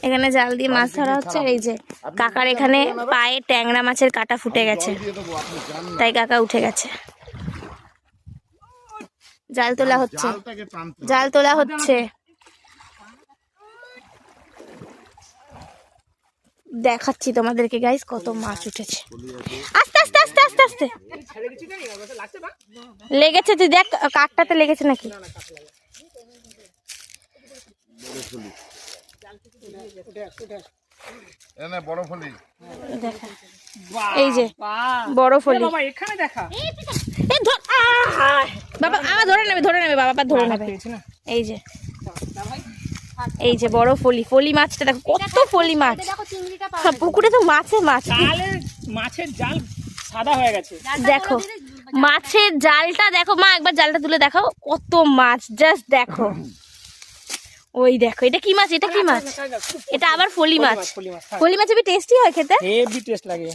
এখানে জাল দিয়ে মাছ ধরা হচ্ছে। এই যে কাকার এখানে পায়ে ট্যাংরা মাছের কাঁটা ফুটে গেছে, তাই কাকা উঠে গেছে। জাল তোলা হচ্ছে, জাল তোলা হচ্ছে। দেখাচ্ছি তোমাদেরকে গাইস কত মাছ উঠেছে। আস্তে আস্তে আস্তে আস্তে আস্তে লেগেছে, তুই দেখ কাঠটাতে লেগেছে নাকি। এই যে বড় ফলি, বাবা আমার ধরে নেবে, ধরে নেবে বাবা, ধরে নেবে। এই যে এই যে বড় ফলি, ফলি মাছটা দেখো কত ফলি মাছ। পুকুরে তো মাছে মাছ, মাছের জাল সাদা হয়ে গেছে। দেখো মাছের জালটা দেখো মা, একবার জালটা তুলে দেখাও কত মাছ, জাস্ট দেখো। ওই দেখো এটা কি মাছ, এটা কি মাছ, এটা আবার ফলি মাছ। ফলি মাছ হেবি টেস্টি হয় খেতে, হেভি টেস্ট লাগে।